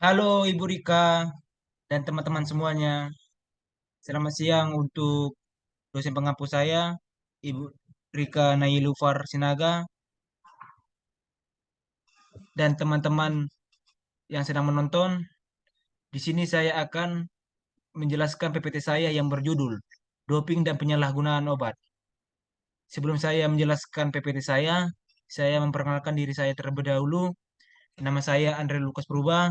Halo Ibu Rika dan teman-teman semuanya. Selamat siang untuk dosen pengampu saya, Ibu Rika Nailufar Sinaga, dan teman-teman yang sedang menonton. Di sini saya akan menjelaskan PPT saya yang berjudul Doping dan Penyalahgunaan Obat. Sebelum saya menjelaskan PPT saya memperkenalkan diri saya terlebih dahulu. Nama saya Andre Lukas Purba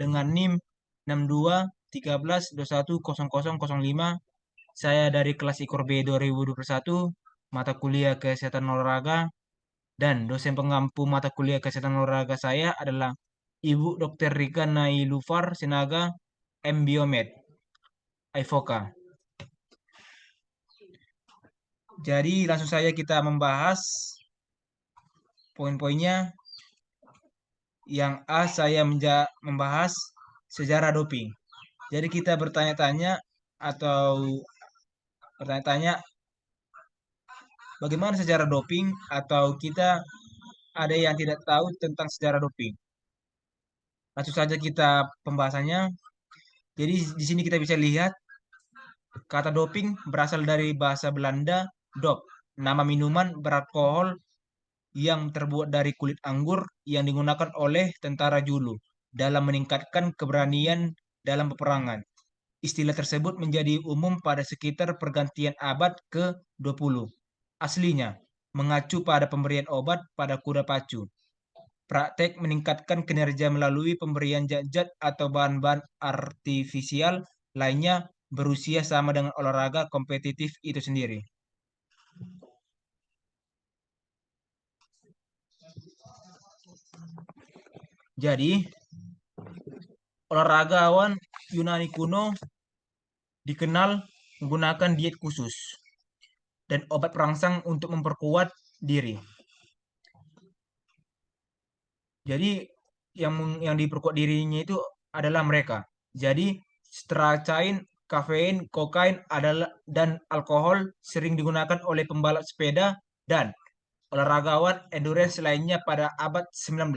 dengan NIM 6213210005. Saya dari kelas IKOR B 2021, mata kuliah Kesehatan Olahraga, dan dosen pengampu mata kuliah Kesehatan Olahraga saya adalah Ibu Dr. Rika Nailufar Sinaga, M. Biomed, IFOKA. Jadi langsung saja kita membahas poin-poinnya. Yang A, saya membahas sejarah doping. Jadi kita bertanya-tanya atau bertanya-tanya bagaimana sejarah doping atau kita ada yang tidak tahu tentang sejarah doping. Langsung saja kita pembahasannya. Jadi di sini kita bisa lihat kata doping berasal dari bahasa Belanda dop, nama minuman beralkohol yang terbuat dari kulit anggur yang digunakan oleh tentara Julu dalam meningkatkan keberanian dalam peperangan. Istilah tersebut menjadi umum pada sekitar pergantian abad ke-20. Aslinya, mengacu pada pemberian obat pada kuda pacu. Praktek meningkatkan kinerja melalui pemberian zat-zat atau bahan-bahan artifisial lainnya berusia sama dengan olahraga kompetitif itu sendiri. Jadi, olahragawan Yunani kuno dikenal menggunakan diet khusus dan obat perangsang untuk memperkuat diri. Jadi, yang diperkuat dirinya itu adalah mereka. Jadi, stratagem, kafein, kokain adalah dan alkohol sering digunakan oleh pembalap sepeda dan olahragawan endurance lainnya pada abad 19.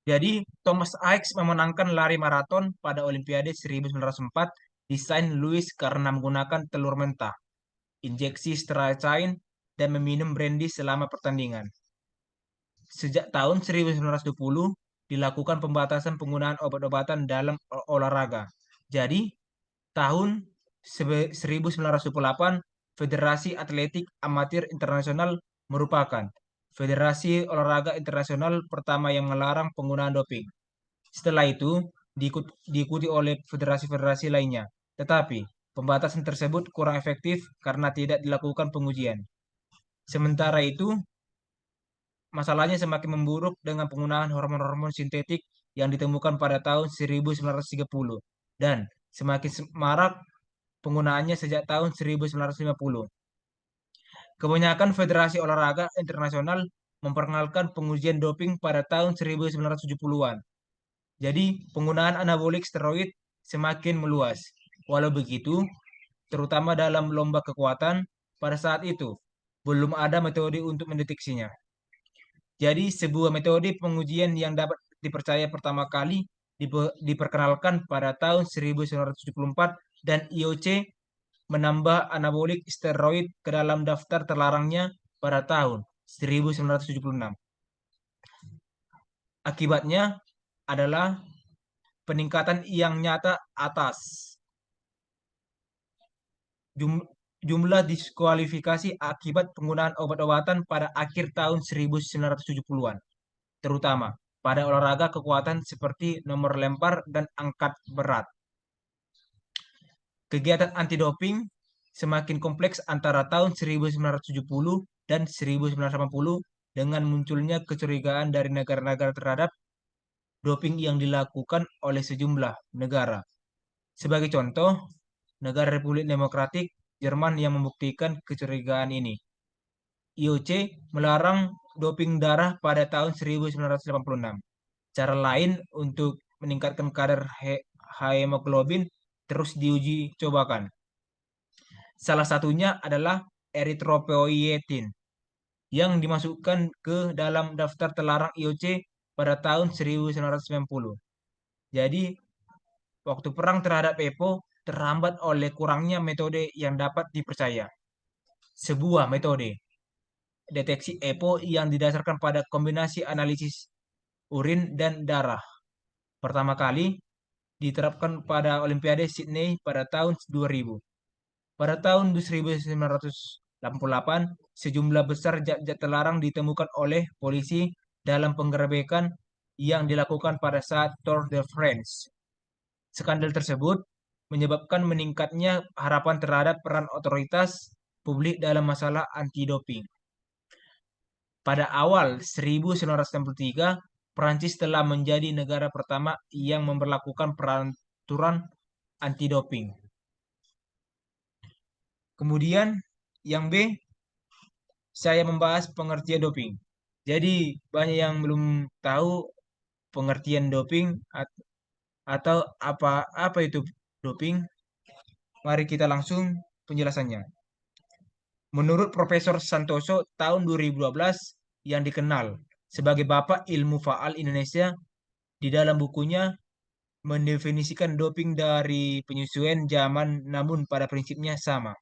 Jadi, Thomas Ickes memenangkan lari maraton pada Olimpiade 1904 di Saint Louis karena menggunakan telur mentah, injeksi stratagem, dan meminum brandy selama pertandingan. Sejak tahun 1920 dilakukan pembatasan penggunaan obat-obatan dalam olahraga. Jadi, tahun 1928 Federasi Atletik Amatir Internasional merupakan federasi olahraga internasional pertama yang melarang penggunaan doping. Setelah itu, diikuti oleh federasi-federasi lainnya. Tetapi, pembatasan tersebut kurang efektif karena tidak dilakukan pengujian. Sementara itu, masalahnya semakin memburuk dengan penggunaan hormon-hormon sintetik yang ditemukan pada tahun 1930 dan semakin marak penggunaannya sejak tahun 1950. Kebanyakan federasi olahraga internasional memperkenalkan pengujian doping pada tahun 1970-an. Jadi, penggunaan anabolik steroid semakin meluas. Walau begitu, terutama dalam lomba kekuatan, pada saat itu belum ada metode untuk mendeteksinya. Jadi, sebuah metode pengujian yang dapat dipercaya pertama kali diperkenalkan pada tahun 1974 dan IOC menambah anabolik steroid ke dalam daftar terlarangnya pada tahun 1976. Akibatnya adalah peningkatan yang nyata atas jumlah diskualifikasi akibat penggunaan obat-obatan pada akhir tahun 1970-an, terutama pada olahraga kekuatan seperti nomor lempar dan angkat berat. Kegiatan anti-doping semakin kompleks antara tahun 1970 dan 1980 dengan munculnya kecurigaan dari negara-negara terhadap doping yang dilakukan oleh sejumlah negara. Sebagai contoh, negara Republik Demokratik Jerman yang membuktikan kecurigaan ini. IOC melarang doping darah pada tahun 1986. Cara lain untuk meningkatkan kadar hemoglobin terus diuji cobakan. Salah satunya adalah eritropoietin. yang dimasukkan ke dalam daftar terlarang IOC pada tahun 1990. Jadi, waktu perang terhadap EPO terhambat oleh kurangnya metode yang dapat dipercaya. Sebuah metode deteksi EPO yang didasarkan pada kombinasi analisis urin dan darah. Pertama kali diterapkan pada Olimpiade Sydney pada tahun 2000. Pada tahun 1988, sejumlah besar zat-zat terlarang ditemukan oleh polisi dalam penggerebekan yang dilakukan pada saat Tour de France. Skandal tersebut menyebabkan meningkatnya harapan terhadap peran otoritas publik dalam masalah anti-doping. Pada awal 1963, Prancis telah menjadi negara pertama yang memperlakukan peraturan anti-doping. Kemudian yang B, saya membahas pengertian doping. Jadi banyak yang belum tahu pengertian doping atau apa itu doping. Mari kita langsung penjelasannya. Menurut Profesor Santoso tahun 2012 yang dikenal sebagai Bapak Ilmu Faal Indonesia, di dalam bukunya mendefinisikan doping dari penyesuaian zaman namun pada prinsipnya sama.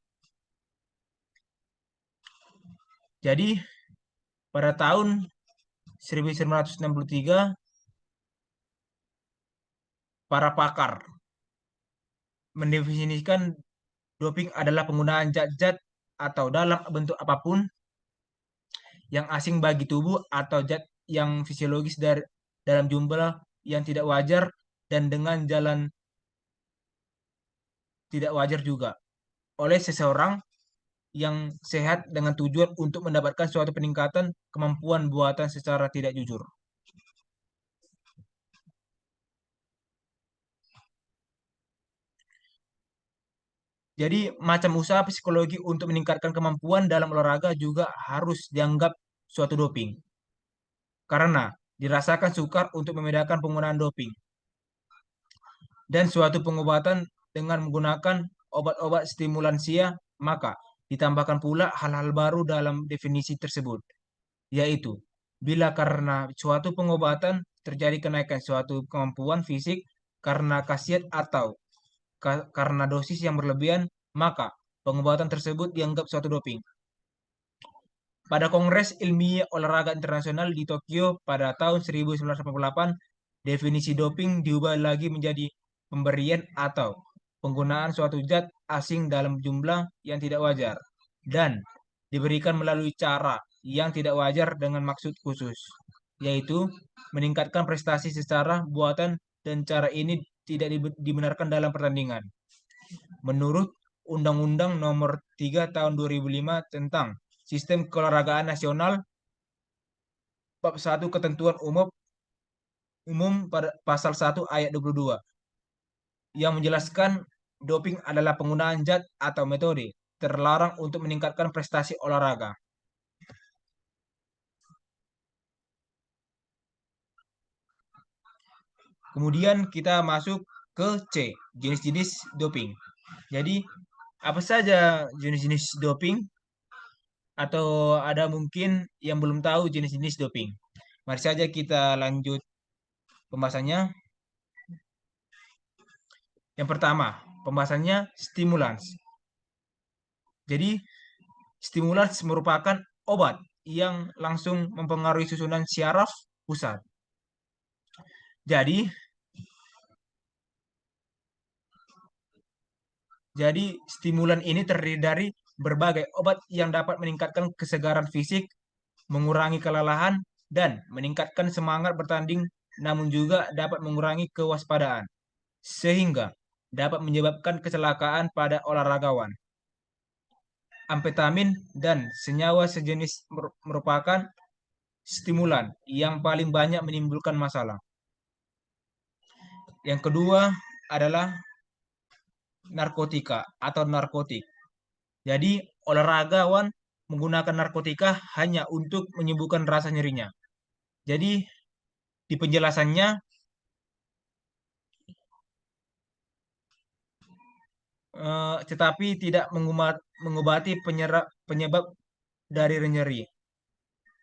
Jadi pada tahun 1963 para pakar mendefinisikan doping adalah penggunaan zat-zat atau dalam bentuk apapun yang asing bagi tubuh atau zat yang fisiologis dalam jumlah yang tidak wajar dan dengan jalan tidak wajar juga oleh seseorang yang sehat dengan tujuan untuk mendapatkan suatu peningkatan kemampuan buatan secara tidak jujur. Jadi macam usaha psikologi untuk meningkatkan kemampuan dalam olahraga juga harus dianggap suatu doping. Karena dirasakan sukar untuk membedakan penggunaan doping dan suatu pengobatan dengan menggunakan obat-obat stimulansia, maka ditambahkan pula hal-hal baru dalam definisi tersebut, yaitu bila karena suatu pengobatan terjadi kenaikan suatu kemampuan fisik karena khasiat atau karena dosis yang berlebihan, maka pengobatan tersebut dianggap suatu doping. Pada Kongres Ilmiah Olahraga Internasional di Tokyo pada tahun 1988, definisi doping diubah lagi menjadi pemberian atau penggunaan suatu zat asing dalam jumlah yang tidak wajar dan diberikan melalui cara yang tidak wajar dengan maksud khusus, yaitu meningkatkan prestasi secara buatan dan cara ini tidak dibenarkan dalam pertandingan. Menurut Undang-Undang Nomor 3 Tahun 2005 tentang Sistem Keolahragaan Nasional, Bab 1 Ketentuan Umum pada Pasal 1 Ayat 22, yang menjelaskan doping adalah penggunaan zat atau metode terlarang untuk meningkatkan prestasi olahraga. Kemudian kita masuk ke C, jenis-jenis doping. Jadi, apa saja jenis-jenis doping? Atau ada mungkin yang belum tahu jenis-jenis doping. Mari saja kita lanjut pembahasannya. Yang pertama, pembahasannya stimulans. Jadi, stimulans merupakan obat yang langsung mempengaruhi susunan syaraf pusat. Jadi, stimulan ini terdiri dari berbagai obat yang dapat meningkatkan kesegaran fisik, mengurangi kelelahan, dan meningkatkan semangat bertanding, namun juga dapat mengurangi kewaspadaan, sehingga dapat menyebabkan kecelakaan pada olahragawan. Amfetamin dan senyawa sejenis merupakan stimulan yang paling banyak menimbulkan masalah. Yang kedua adalah narkotika atau narkotik. Jadi, olahragawan menggunakan narkotika hanya untuk menyembuhkan rasa nyerinya. Jadi, di penjelasannya, tetapi tidak mengobati penyebab dari nyeri.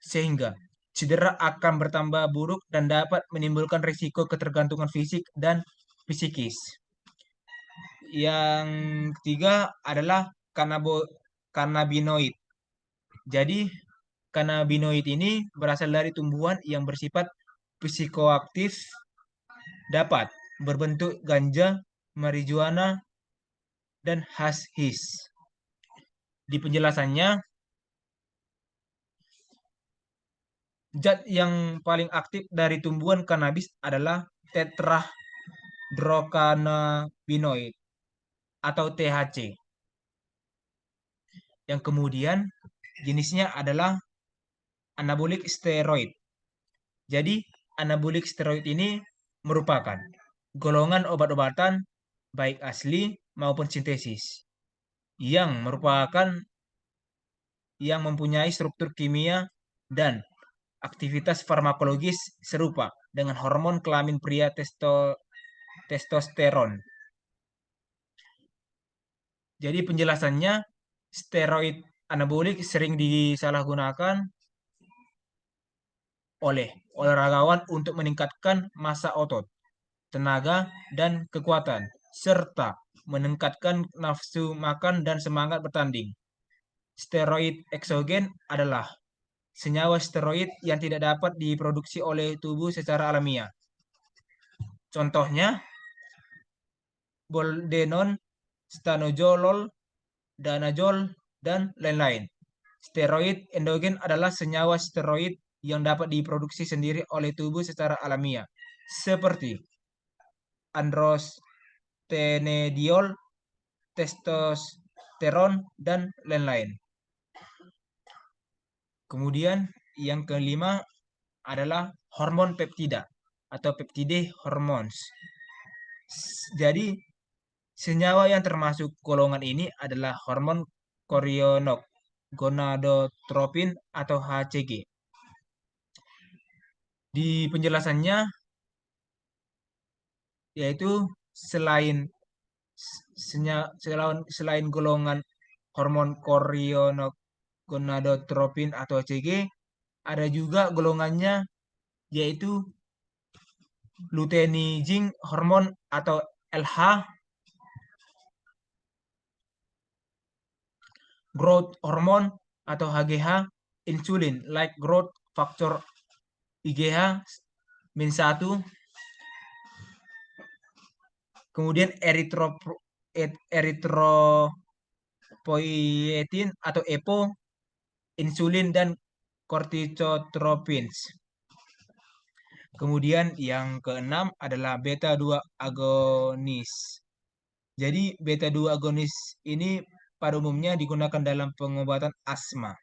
sehingga cedera akan bertambah buruk dan dapat menimbulkan risiko ketergantungan fisik dan psikis. Yang ketiga adalah kanabinoid. Jadi, kanabinoid ini berasal dari tumbuhan yang bersifat psikoaktif, dapat berbentuk ganja, marijuana, dan hashish. Di penjelasannya, zat yang paling aktif dari tumbuhan kanabis adalah tetrahydrocannabinoid atau THC. Yang kemudian jenisnya adalah anabolik steroid. Jadi, anabolik steroid ini merupakan golongan obat-obatan baik asli maupun sintesis yang merupakan yang mempunyai struktur kimia dan aktivitas farmakologis serupa dengan hormon kelamin pria testosteron. Jadi penjelasannya, steroid anabolik sering disalahgunakan oleh olahragawan untuk meningkatkan massa otot, tenaga, dan kekuatan, serta meningkatkan nafsu makan dan semangat bertanding. Steroid eksogen adalah senyawa steroid yang tidak dapat diproduksi oleh tubuh secara alamiah. Contohnya, boldenon, stanozolol, danazol, dan lain-lain. Steroid endogen adalah senyawa steroid yang dapat diproduksi sendiri oleh tubuh secara alamiah, seperti androstenediol, testosteron, dan lain-lain. Kemudian yang kelima adalah hormon peptida atau peptide hormones. Jadi senyawa yang termasuk golongan ini adalah hormon gonadotropin atau HCG. Di penjelasannya yaitu selain selain golongan hormon gonadotropin atau HCG, ada juga golongannya yaitu luteinizing hormon atau LH, growth hormone atau HGH, insulin like growth factor IGH min 1, kemudian erythropoietin atau EPO, insulin, dan corticotropins. Kemudian yang keenam adalah beta 2 agonis. Jadi beta 2 agonis ini pada umumnya digunakan dalam pengobatan asma.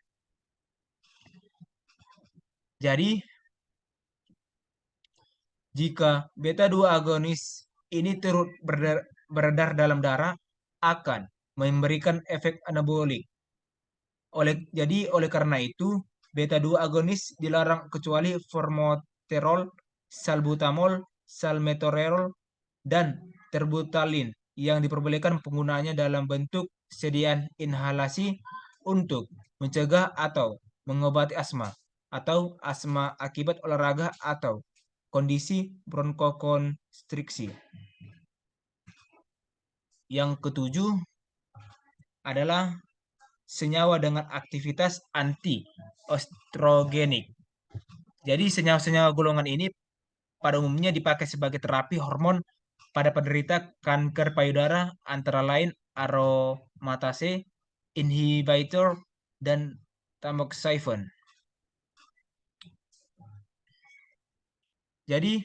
Jadi jika beta 2 agonis ini turut beredar dalam darah, akan memberikan efek anabolik. Oleh karena itu, beta 2 agonis dilarang kecuali formoterol, salbutamol, salmeterol, dan terbutalin yang diperbolehkan penggunaannya dalam bentuk sediaan inhalasi untuk mencegah atau mengobati asma atau asma akibat olahraga atau kondisi bronkokonstriksi. Yang ketujuh adalah senyawa dengan aktivitas anti-ostrogenik. Jadi senyawa-senyawa golongan ini pada umumnya dipakai sebagai terapi hormon pada penderita kanker payudara antara lain aromatase inhibitor dan tamoxifen. Jadi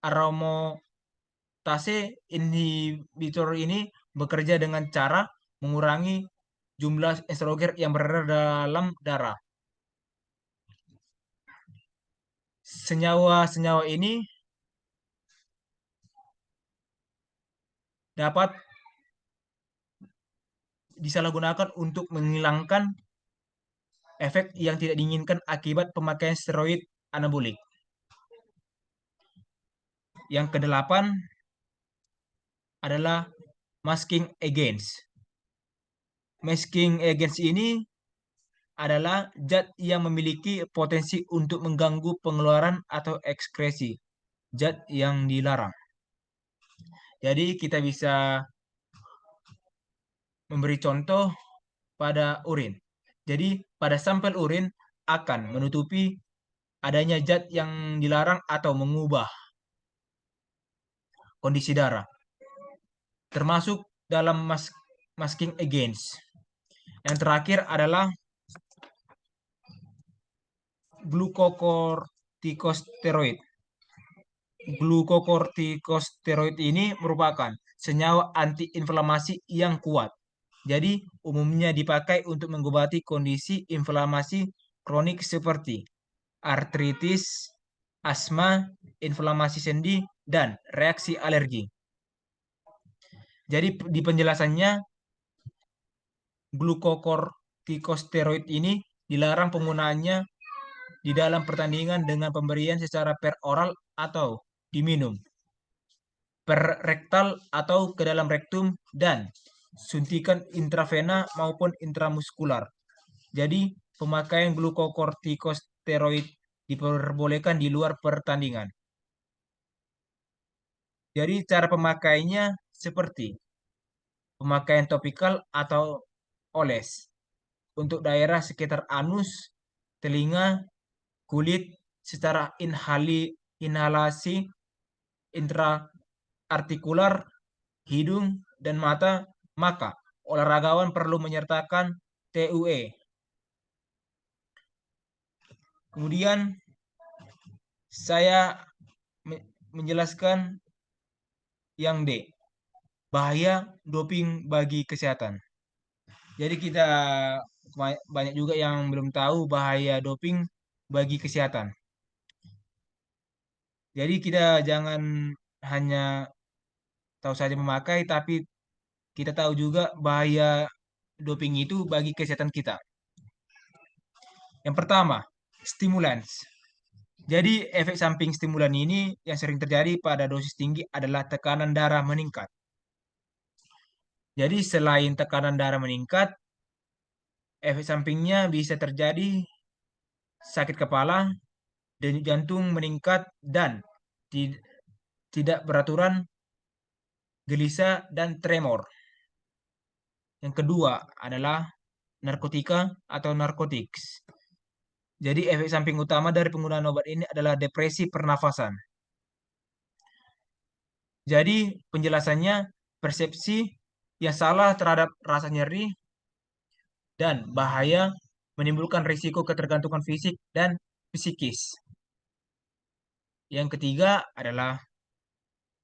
aromatase inhibitor ini bekerja dengan cara mengurangi jumlah estrogen yang berada dalam darah. Senyawa-senyawa ini dapat disalahgunakan untuk menghilangkan efek yang tidak diinginkan akibat pemakaian steroid anabolik. Yang kedelapan adalah masking agents. Masking agents ini adalah zat yang memiliki potensi untuk mengganggu pengeluaran atau ekskresi, zat yang dilarang. Jadi kita bisa memberi contoh pada urin. Jadi pada sampel urin akan menutupi adanya zat yang dilarang atau mengubah kondisi darah, termasuk dalam masking agents. Yang terakhir adalah glukokortikosteroid. Glukokortikosteroid ini merupakan senyawa antiinflamasi yang kuat. Jadi, umumnya dipakai untuk mengobati kondisi inflamasi kronik seperti artritis, asma, inflamasi sendi, dan reaksi alergi. Jadi, di penjelasannya, glukokortikosteroid ini dilarang penggunaannya di dalam pertandingan dengan pemberian secara peroral atau diminum, per rektal atau ke dalam rektum, dan suntikan intravena maupun intramuskular. Jadi, pemakaian glukokortikosteroid diperbolehkan di luar pertandingan. Jadi, cara pemakaiannya seperti pemakaian topikal atau oles untuk daerah sekitar anus, telinga, kulit secara inhalasi intraartikular, hidung, dan mata, maka olahragawan perlu menyertakan TUE. Kemudian saya menjelaskan yang D, bahaya doping bagi kesehatan. Jadi kita banyak juga yang belum tahu bahaya doping bagi kesehatan. Jadi kita jangan hanya tahu saja memakai, tapi kita tahu juga bahaya doping itu bagi kesehatan kita. Yang pertama, stimulans. Jadi efek samping stimulan ini yang sering terjadi pada dosis tinggi adalah tekanan darah meningkat. Jadi selain tekanan darah meningkat, efek sampingnya bisa terjadi sakit kepala, denyut jantung meningkat, dan tidak beraturan, gelisah, dan tremor. Yang kedua adalah narkotika atau narkotics. Jadi efek samping utama dari penggunaan obat ini adalah depresi pernafasan. Jadi penjelasannya persepsi yang salah terhadap rasa nyeri dan bahaya menimbulkan risiko ketergantungan fisik dan psikis. Yang ketiga adalah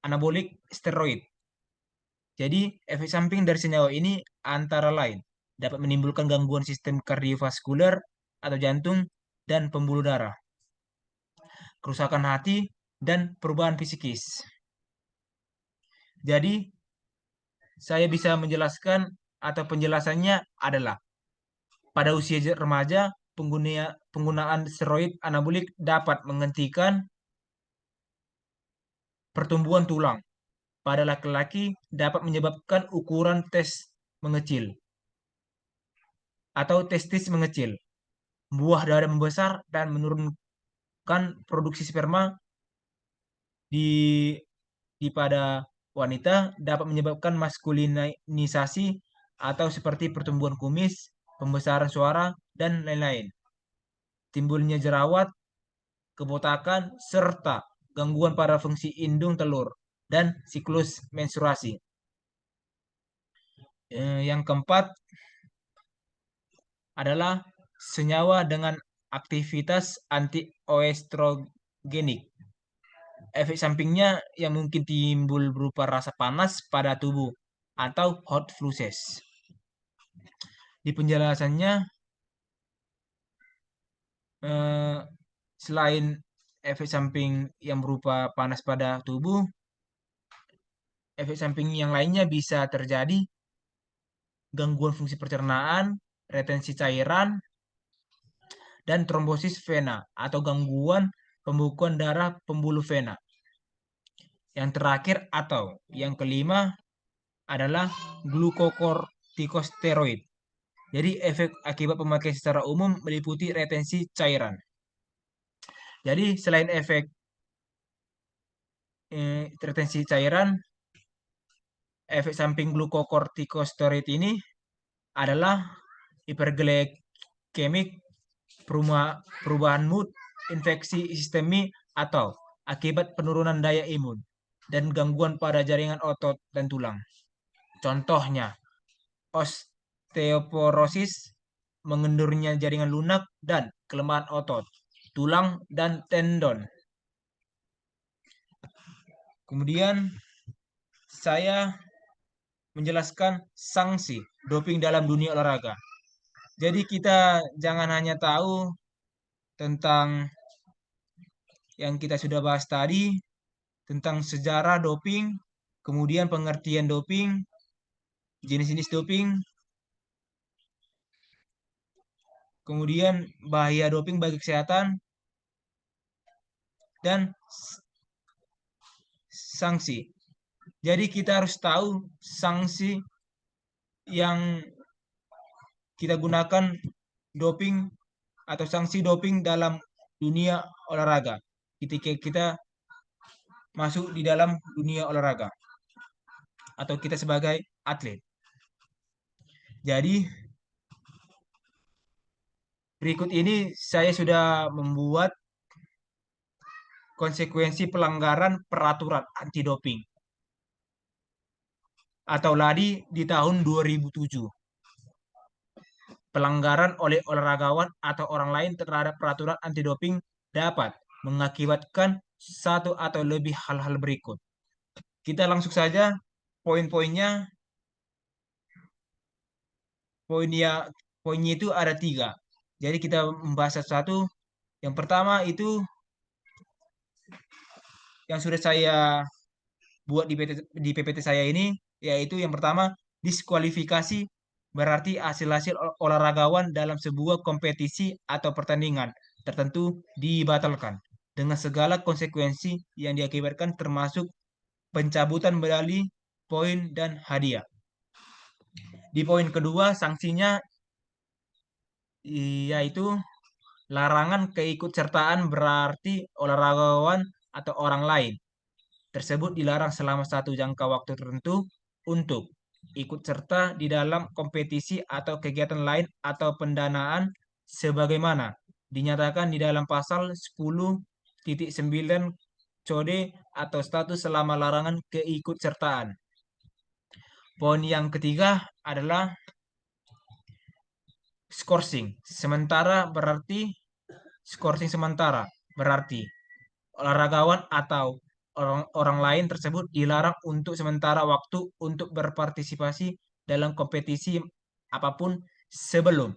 anabolik steroid. Jadi efek samping dari senyawa ini antara lain dapat menimbulkan gangguan sistem kardiovaskuler atau jantung dan pembuluh darah, kerusakan hati, dan perubahan psikis. Jadi, saya bisa menjelaskan atau penjelasannya adalah pada usia remaja, penggunaan steroid anabolik dapat menghentikan pertumbuhan tulang. Pada laki-laki dapat menyebabkan ukuran mengecil atau testis mengecil, buah dada membesar, dan menurunkan produksi sperma di pada wanita dapat menyebabkan maskulinisasi atau seperti pertumbuhan kumis, pembesaran suara, dan lain-lain. Timbulnya jerawat, kebotakan, serta gangguan pada fungsi indung telur dan siklus menstruasi. Yang keempat adalah senyawa dengan aktivitas antioestrogenik. Efek sampingnya yang mungkin timbul berupa rasa panas pada tubuh atau hot flushes. Di penjelasannya, selain efek samping yang berupa panas pada tubuh, efek samping yang lainnya bisa terjadi gangguan fungsi pencernaan, retensi cairan, dan trombosis vena atau gangguan pembekuan darah pembuluh vena. Yang terakhir atau yang kelima adalah glukokortikosteroid. Jadi efek akibat pemakaian secara umum meliputi retensi cairan. Jadi selain efek retensi cairan, efek samping glukokortikosteroid ini adalah hiperglikemik, perubahan mood, infeksi sistemik, atau akibat penurunan daya imun dan gangguan pada jaringan otot dan tulang. Contohnya, osteoporosis, mengendurnya jaringan lunak dan kelemahan otot, tulang, dan tendon. Kemudian saya menjelaskan sanksi doping dalam dunia olahraga. Jadi kita jangan hanya tahu tentang yang kita sudah bahas tadi, tentang sejarah doping, kemudian pengertian doping, jenis-jenis doping, kemudian bahaya doping bagi kesehatan, dan sanksi. Jadi kita harus tahu sanksi yang kita gunakan doping atau sanksi doping dalam dunia olahraga ketika kita masuk di dalam dunia olahraga atau kita sebagai atlet. Jadi berikut ini saya sudah membuat konsekuensi pelanggaran peraturan anti doping atau LADI di tahun 2007. Pelanggaran oleh olaragawan atau orang lain terhadap peraturan anti doping dapat mengakibatkan satu atau lebih hal-hal berikut. Kita langsung saja poin-poinnya. Poinnya itu ada 3. Jadi kita membahas satu-satu. Yang pertama itu yang sudah saya buat di PPT saya ini, yaitu yang pertama, diskualifikasi berarti hasil-hasil olahragawan dalam sebuah kompetisi atau pertandingan tertentu dibatalkan dengan segala konsekuensi yang diakibatkan termasuk pencabutan medali, poin, dan hadiah. Di poin kedua, sanksinya yaitu larangan keikutsertaan berarti olahragawan atau orang lain tersebut dilarang selama satu jangka waktu tertentu untuk ikut serta di dalam kompetisi atau kegiatan lain atau pendanaan sebagaimana dinyatakan di dalam pasal 10.9 CODE atau status selama larangan keikutsertaan. Poin yang ketiga adalah skorsing. Skorsing sementara berarti olaragawan atau orang lain tersebut dilarang untuk sementara waktu untuk berpartisipasi dalam kompetisi apapun sebelum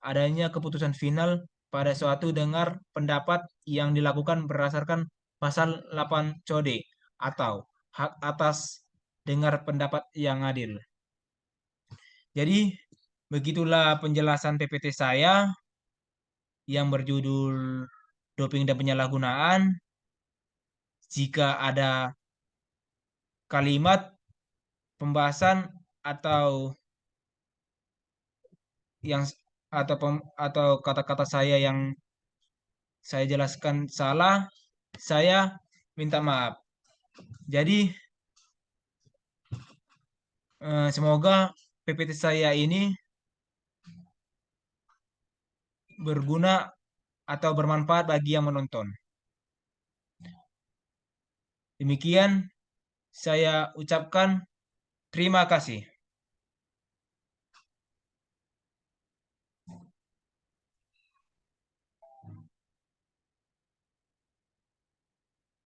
adanya keputusan final pada suatu dengar pendapat yang dilakukan berdasarkan pasal 8 CODE atau hak atas dengar pendapat yang adil. Jadi begitulah penjelasan PPT saya yang berjudul doping dan penyalahgunaan. Jika ada kalimat pembahasan atau yang atau kata-kata saya yang saya jelaskan salah, saya minta maaf. Jadi semoga PPT saya ini berguna atau bermanfaat bagi yang menonton. Demikian saya ucapkan terima kasih.